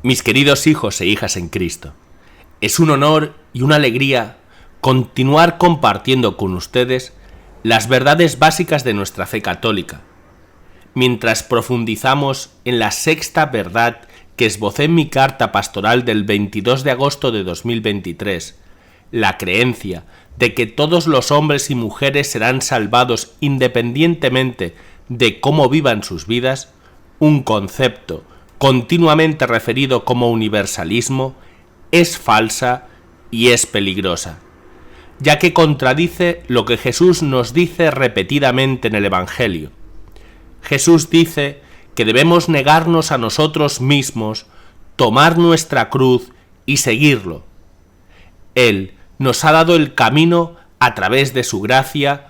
Mis queridos hijos e hijas en Cristo, es un honor y una alegría continuar compartiendo con ustedes las verdades básicas de nuestra fe católica, mientras profundizamos en la sexta verdad que esbocé en mi carta pastoral del 22 de agosto de 2023, la creencia de que todos los hombres y mujeres serán salvados independientemente de cómo vivan sus vidas, un concepto continuamente referido como universalismo, es falsa y es peligrosa, ya que contradice lo que Jesús nos dice repetidamente en el Evangelio. Jesús dice que debemos negarnos a nosotros mismos, tomar nuestra cruz y seguirlo. Él nos ha dado el camino a través de su gracia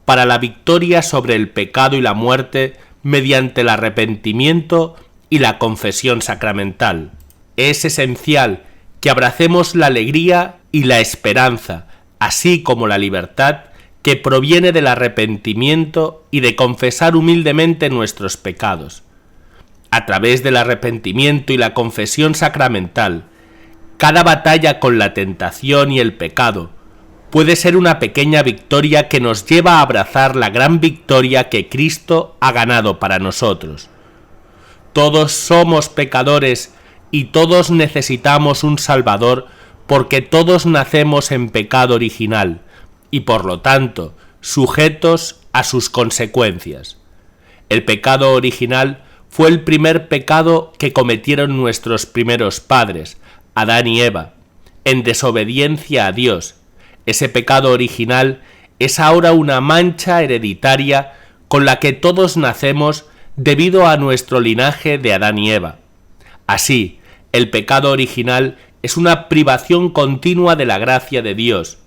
para la victoria sobre el pecado y la muerte mediante el arrepentimiento y la confesión sacramental. Es esencial que abracemos la alegría y la esperanza, así como la libertad que proviene del arrepentimiento y de confesar humildemente nuestros pecados. A través del arrepentimiento y la confesión sacramental, cada batalla con la tentación y el pecado puede ser una pequeña victoria que nos lleva a abrazar la gran victoria que Cristo ha ganado para nosotros. Todos somos pecadores y todos necesitamos un Salvador porque todos nacemos en pecado original y por lo tanto sujetos a sus consecuencias. El pecado original fue el primer pecado que cometieron nuestros primeros padres, Adán y Eva, en desobediencia a Dios. Ese pecado original es ahora una mancha hereditaria con la que todos nacemos debido a nuestro linaje de Adán y Eva. Así, el pecado original es una privación continua de la gracia de Dios,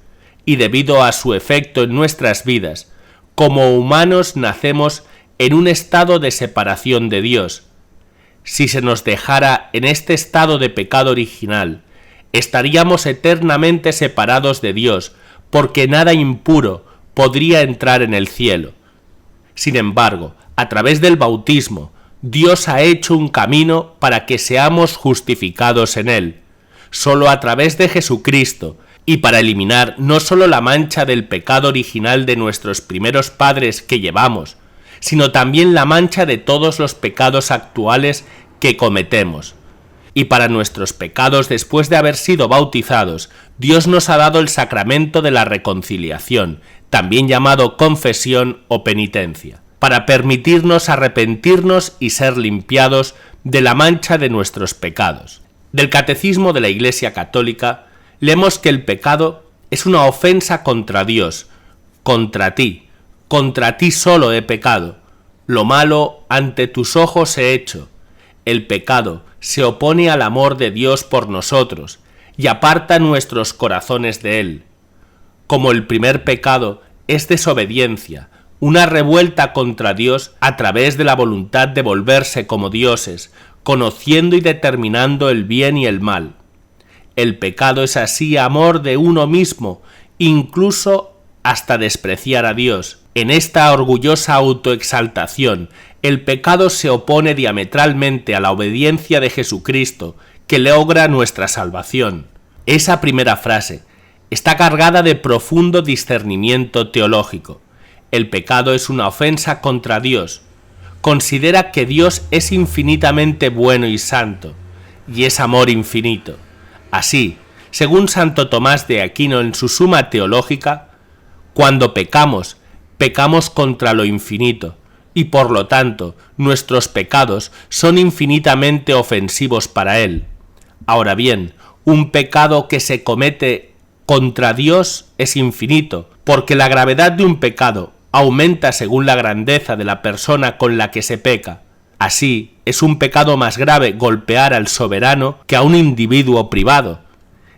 y debido a su efecto en nuestras vidas, como humanos nacemos en un estado de separación de Dios. Si se nos dejara en este estado de pecado original, estaríamos eternamente separados de Dios, porque nada impuro podría entrar en el cielo. Sin embargo, a través del bautismo, Dios ha hecho un camino para que seamos justificados en él. Solo a través de Jesucristo, y para eliminar no solo la mancha del pecado original de nuestros primeros padres que llevamos, sino también la mancha de todos los pecados actuales que cometemos. Y para nuestros pecados después de haber sido bautizados, Dios nos ha dado el sacramento de la reconciliación, también llamado confesión o penitencia, para permitirnos arrepentirnos y ser limpiados de la mancha de nuestros pecados. Del Catecismo de la Iglesia Católica leemos que el pecado es una ofensa contra Dios, contra ti solo he pecado, lo malo ante tus ojos he hecho. El pecado se opone al amor de Dios por nosotros y aparta nuestros corazones de él. Como el primer pecado es desobediencia, una revuelta contra Dios a través de la voluntad de volverse como dioses, conociendo y determinando el bien y el mal. El pecado es así amor de uno mismo, incluso hasta despreciar a Dios. En esta orgullosa autoexaltación, el pecado se opone diametralmente a la obediencia de Jesucristo, que logra nuestra salvación. Esa primera frase está cargada de profundo discernimiento teológico. El pecado es una ofensa contra Dios. Considera que Dios es infinitamente bueno y santo, y es amor infinito. Así, según Santo Tomás de Aquino en su Suma Teológica, cuando pecamos contra lo infinito, y por lo tanto nuestros pecados son infinitamente ofensivos para Él. Ahora bien, un pecado que se comete contra Dios es infinito, porque la gravedad de un pecado aumenta según la grandeza de la persona con la que se peca. Así, es un pecado más grave golpear al soberano que a un individuo privado,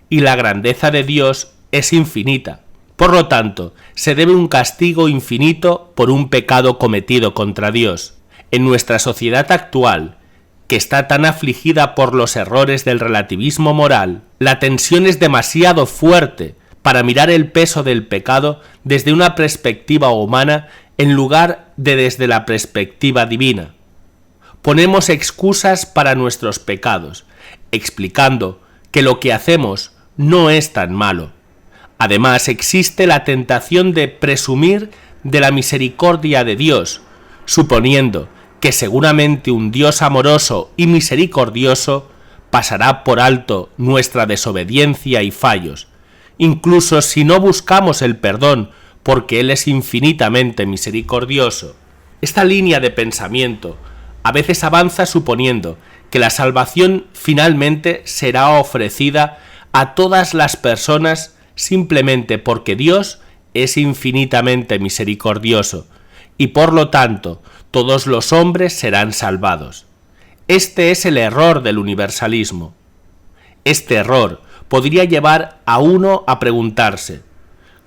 y la grandeza de Dios es infinita. Por lo tanto, se debe un castigo infinito por un pecado cometido contra Dios. En nuestra sociedad actual, que está tan afligida por los errores del relativismo moral, la tensión es demasiado fuerte para mirar el peso del pecado desde una perspectiva humana en lugar de desde la perspectiva divina. Ponemos excusas para nuestros pecados. explicando que lo que hacemos no es tan malo. Además, existe la tentación de presumir de la misericordia de Dios, suponiendo que seguramente un Dios amoroso y misericordioso pasará por alto nuestra desobediencia y fallos, incluso si no buscamos el perdón porque Él es infinitamente misericordioso. Esta línea de pensamiento a veces avanza suponiendo que la salvación finalmente será ofrecida a todas las personas simplemente porque Dios es infinitamente misericordioso y por lo tanto todos los hombres serán salvados. Este es el error del universalismo. Este error podría llevar a uno a preguntarse: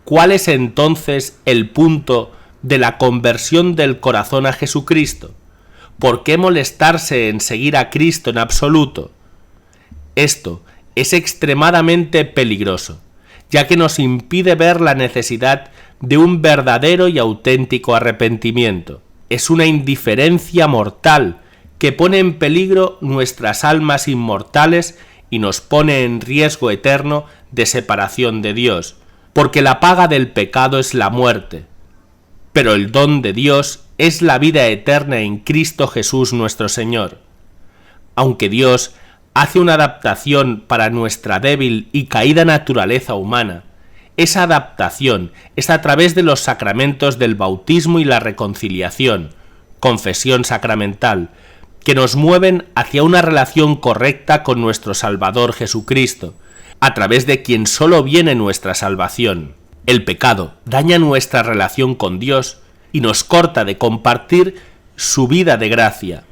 ¿cuál es entonces el punto de la conversión del corazón a Jesucristo? ¿Por qué molestarse en seguir a Cristo en absoluto? Esto es extremadamente peligroso, ya que nos impide ver la necesidad de un verdadero y auténtico arrepentimiento. Es una indiferencia mortal que pone en peligro nuestras almas inmortales y nos pone en riesgo eterno de separación de Dios, porque la paga del pecado es la muerte, pero el don de Dios es la vida eterna en Cristo Jesús nuestro Señor. Aunque Dios hace una adaptación para nuestra débil y caída naturaleza humana, esa adaptación es a través de los sacramentos del bautismo y la reconciliación, confesión sacramental, que nos mueven hacia una relación correcta con nuestro Salvador Jesucristo, a través de quien solo viene nuestra salvación. El pecado daña nuestra relación con Dios y nos corta de compartir su vida de gracia,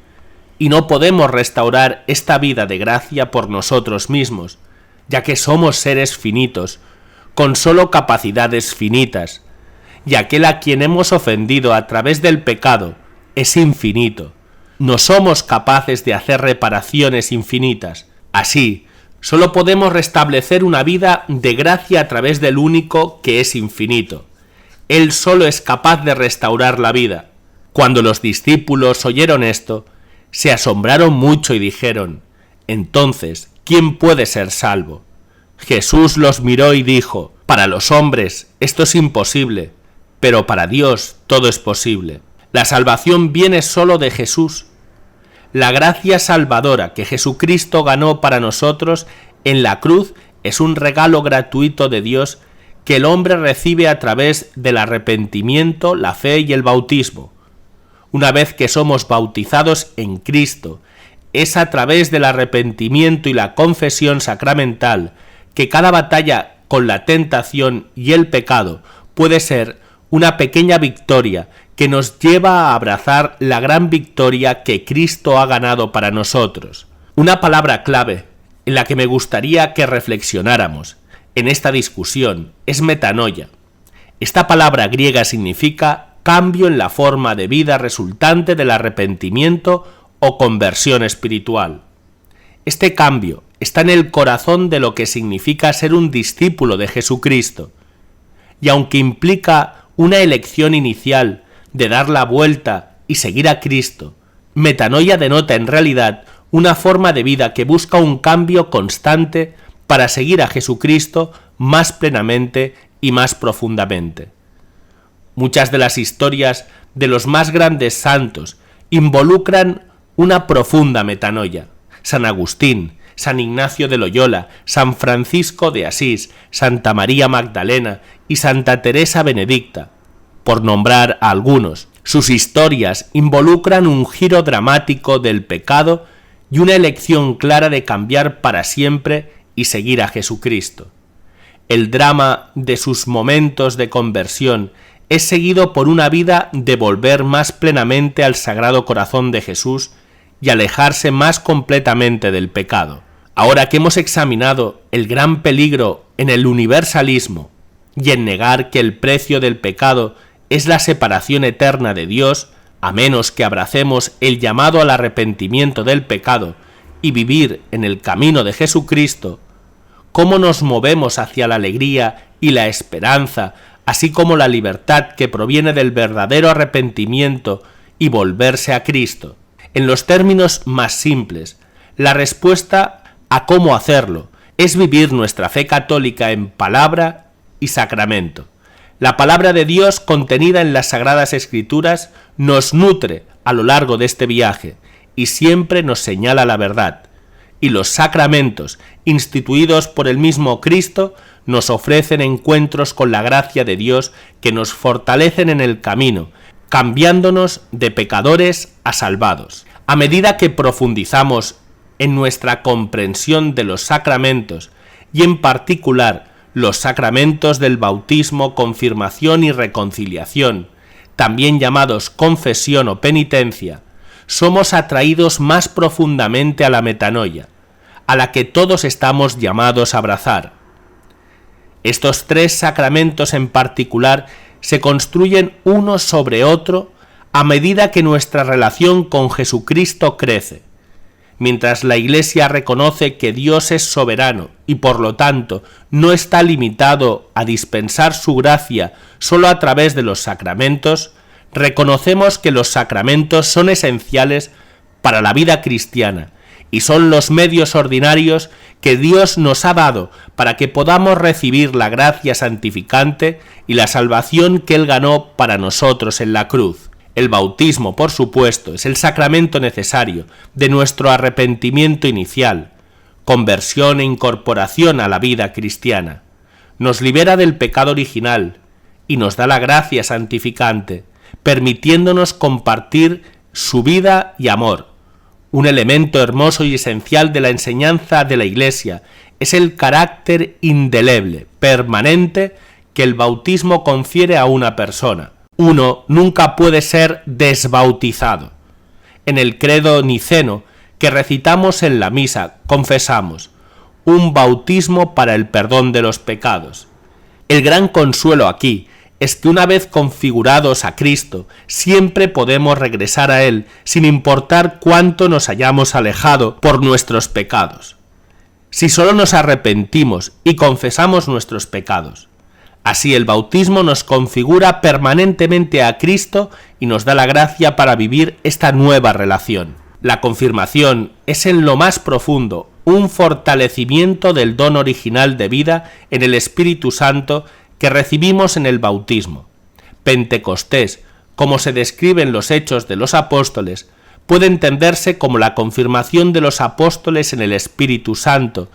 y no podemos restaurar esta vida de gracia por nosotros mismos, ya que somos seres finitos, con solo capacidades finitas, y aquel a quien hemos ofendido a través del pecado es infinito. No somos capaces de hacer reparaciones infinitas. Así, solo podemos restablecer una vida de gracia a través del único que es infinito. Él solo es capaz de restaurar la vida. Cuando los discípulos oyeron esto, se asombraron mucho y dijeron: entonces, ¿quién puede ser salvo? Jesús los miró y dijo: para los hombres esto es imposible, pero para Dios todo es posible. La salvación viene solo de Jesús. La gracia salvadora que Jesucristo ganó para nosotros en la cruz es un regalo gratuito de Dios que el hombre recibe a través del arrepentimiento, la fe y el bautismo. Una vez que somos bautizados en Cristo, es a través del arrepentimiento y la confesión sacramental que cada batalla con la tentación y el pecado puede ser una pequeña victoria que nos lleva a abrazar la gran victoria que Cristo ha ganado para nosotros. Una palabra clave en la que me gustaría que reflexionáramos en esta discusión es metanoia. Esta palabra griega significa cambio en la forma de vida resultante del arrepentimiento o conversión espiritual. Este cambio está en el corazón de lo que significa ser un discípulo de Jesucristo, y aunque implica una elección inicial de dar la vuelta y seguir a Cristo, metanoia denota en realidad una forma de vida que busca un cambio constante para seguir a Jesucristo más plenamente y más profundamente. Muchas de las historias de los más grandes santos involucran una profunda metanoia. San Agustín, San Ignacio de Loyola, San Francisco de Asís, Santa María Magdalena y Santa Teresa Benedicta, por nombrar a algunos. Sus historias involucran un giro dramático del pecado y una elección clara de cambiar para siempre y seguir a Jesucristo. El drama de sus momentos de conversión es seguido por una vida de volver más plenamente al Sagrado Corazón de Jesús y alejarse más completamente del pecado. Ahora que hemos examinado el gran peligro en el universalismo y en negar que el precio del pecado es la separación eterna de Dios, a menos que abracemos el llamado al arrepentimiento del pecado y vivir en el camino de Jesucristo, ¿cómo nos movemos hacia la alegría y la esperanza, así como la libertad que proviene del verdadero arrepentimiento y volverse a Cristo? En los términos más simples, la respuesta a cómo hacerlo, es vivir nuestra fe católica en palabra y sacramento. La palabra de Dios contenida en las Sagradas Escrituras nos nutre a lo largo de este viaje y siempre nos señala la verdad. Y los sacramentos, instituidos por el mismo Cristo, nos ofrecen encuentros con la gracia de Dios que nos fortalecen en el camino, cambiándonos de pecadores a salvados. A medida que profundizamos en nuestra comprensión de los sacramentos, y en particular los sacramentos del bautismo, confirmación y reconciliación, también llamados confesión o penitencia, somos atraídos más profundamente a la metanoia, a la que todos estamos llamados a abrazar. Estos tres sacramentos en particular se construyen uno sobre otro a medida que nuestra relación con Jesucristo crece. Mientras la Iglesia reconoce que Dios es soberano y por lo tanto no está limitado a dispensar su gracia solo a través de los sacramentos, reconocemos que los sacramentos son esenciales para la vida cristiana y son los medios ordinarios que Dios nos ha dado para que podamos recibir la gracia santificante y la salvación que Él ganó para nosotros en la cruz. El bautismo, por supuesto, es el sacramento necesario de nuestro arrepentimiento inicial, conversión e incorporación a la vida cristiana. Nos libera del pecado original y nos da la gracia santificante, permitiéndonos compartir su vida y amor. Un elemento hermoso y esencial de la enseñanza de la Iglesia es el carácter indeleble, permanente, que el bautismo confiere a una persona. Uno nunca puede ser desbautizado. En el credo niceno que recitamos en la misa, confesamos un bautismo para el perdón de los pecados. El gran consuelo aquí es que una vez configurados a Cristo, siempre podemos regresar a Él sin importar cuánto nos hayamos alejado por nuestros pecados. Si solo nos arrepentimos y confesamos nuestros pecados, así el bautismo nos configura permanentemente a Cristo y nos da la gracia para vivir esta nueva relación. La confirmación es en lo más profundo un fortalecimiento del don original de vida en el Espíritu Santo que recibimos en el bautismo. Pentecostés, como se describe en los Hechos de los Apóstoles, puede entenderse como la confirmación de los apóstoles en el Espíritu Santo,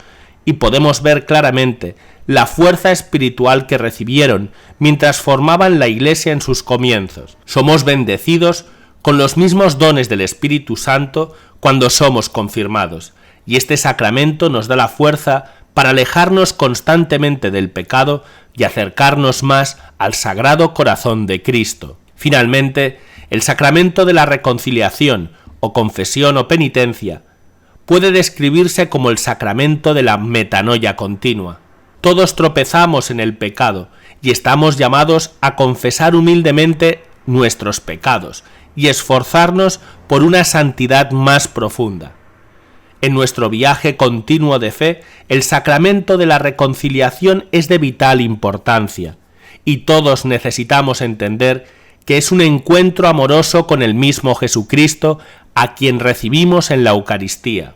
y podemos ver claramente la fuerza espiritual que recibieron mientras formaban la Iglesia en sus comienzos. Somos bendecidos con los mismos dones del Espíritu Santo cuando somos confirmados, y este sacramento nos da la fuerza para alejarnos constantemente del pecado y acercarnos más al Sagrado Corazón de Cristo. Finalmente, el sacramento de la reconciliación, o confesión o penitencia, puede describirse como el sacramento de la metanoia continua. Todos tropezamos en el pecado y estamos llamados a confesar humildemente nuestros pecados y esforzarnos por una santidad más profunda. En nuestro viaje continuo de fe, el sacramento de la reconciliación es de vital importancia, y todos necesitamos entender que es un encuentro amoroso con el mismo Jesucristo, a quien recibimos en la Eucaristía.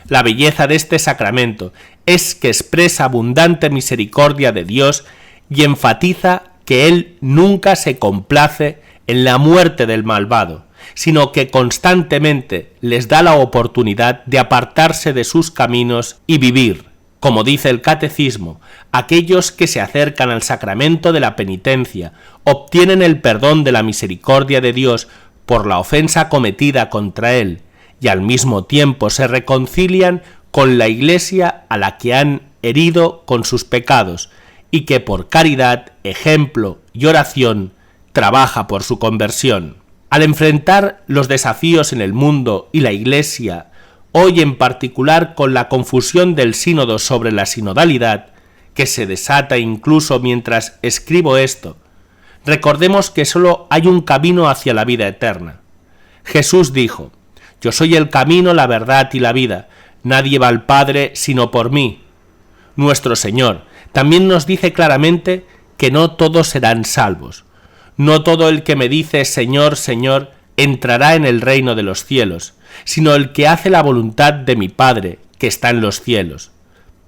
La belleza de este sacramento es que expresa abundante misericordia de Dios y enfatiza que Él nunca se complace en la muerte del malvado, sino que constantemente les da la oportunidad de apartarse de sus caminos y vivir. Como dice el Catecismo, aquellos que se acercan al sacramento de la penitencia obtienen el perdón de la misericordia de Dios por la ofensa cometida contra Él y al mismo tiempo se reconcilian con la Iglesia a la que han herido con sus pecados y que por caridad, ejemplo y oración trabaja por su conversión. Al enfrentar los desafíos en el mundo y la Iglesia, hoy en particular con la confusión del sínodo sobre la sinodalidad, que se desata incluso mientras escribo esto, recordemos que solo hay un camino hacia la vida eterna. Jesús dijo: «Yo soy el camino, la verdad y la vida. Nadie va al Padre sino por mí». Nuestro Señor también nos dice claramente que no todos serán salvos. No todo el que me dice Señor, Señor, entrará en el reino de los cielos, sino el que hace la voluntad de mi Padre, que está en los cielos.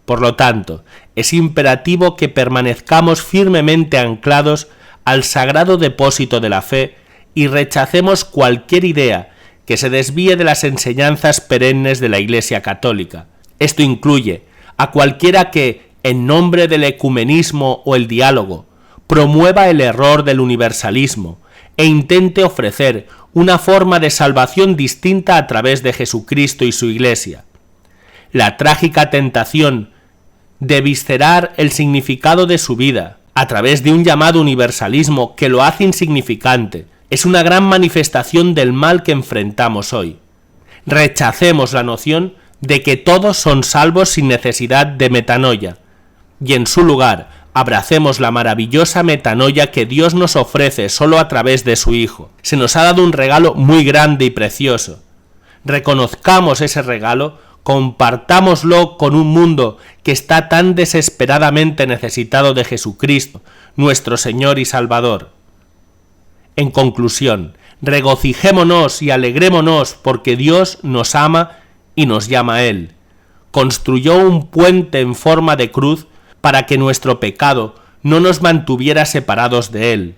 Por lo tanto, es imperativo que permanezcamos firmemente anclados al sagrado depósito de la fe y rechacemos cualquier idea que se desvíe de las enseñanzas perennes de la Iglesia Católica. Esto incluye a cualquiera que, en nombre del ecumenismo o el diálogo, promueva el error del universalismo e intente ofrecer una forma de salvación distinta a través de Jesucristo y su Iglesia. La trágica tentación de viscerar el significado de su vida a través de un llamado universalismo que lo hace insignificante es una gran manifestación del mal que enfrentamos hoy. Rechacemos la noción de que todos son salvos sin necesidad de metanoia, y en su lugar abracemos la maravillosa metanoia que Dios nos ofrece solo a través de su Hijo. Se nos ha dado un regalo muy grande y precioso. Reconozcamos ese regalo, compartámoslo con un mundo que está tan desesperadamente necesitado de Jesucristo, nuestro Señor y Salvador. En conclusión, regocijémonos y alegrémonos porque Dios nos ama y nos llama a Él. Construyó un puente en forma de cruz para que nuestro pecado no nos mantuviera separados de Él.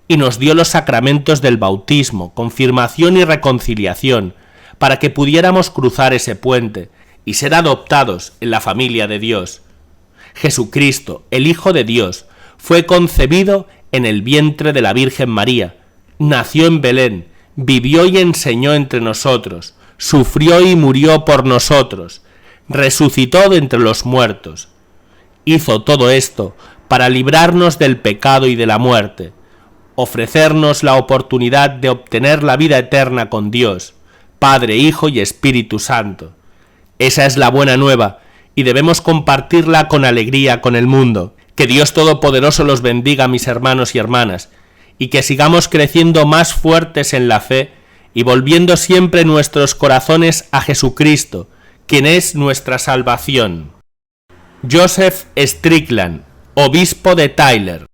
Y nos dio los sacramentos del bautismo, confirmación y reconciliación, para que pudiéramos cruzar ese puente y ser adoptados en la familia de Dios. Jesucristo, el Hijo de Dios, fue concebido en el vientre de la Virgen María, nació en Belén, vivió y enseñó entre nosotros, sufrió y murió por nosotros, resucitó de entre los muertos. Hizo todo esto para librarnos del pecado y de la muerte, ofrecernos la oportunidad de obtener la vida eterna con Dios, Padre, Hijo y Espíritu Santo. Esa es la buena nueva y debemos compartirla con alegría con el mundo. Que Dios Todopoderoso los bendiga, mis hermanos y hermanas, y que sigamos creciendo más fuertes en la fe y volviendo siempre nuestros corazones a Jesucristo, quien es nuestra salvación. Joseph Strickland, obispo de Tyler.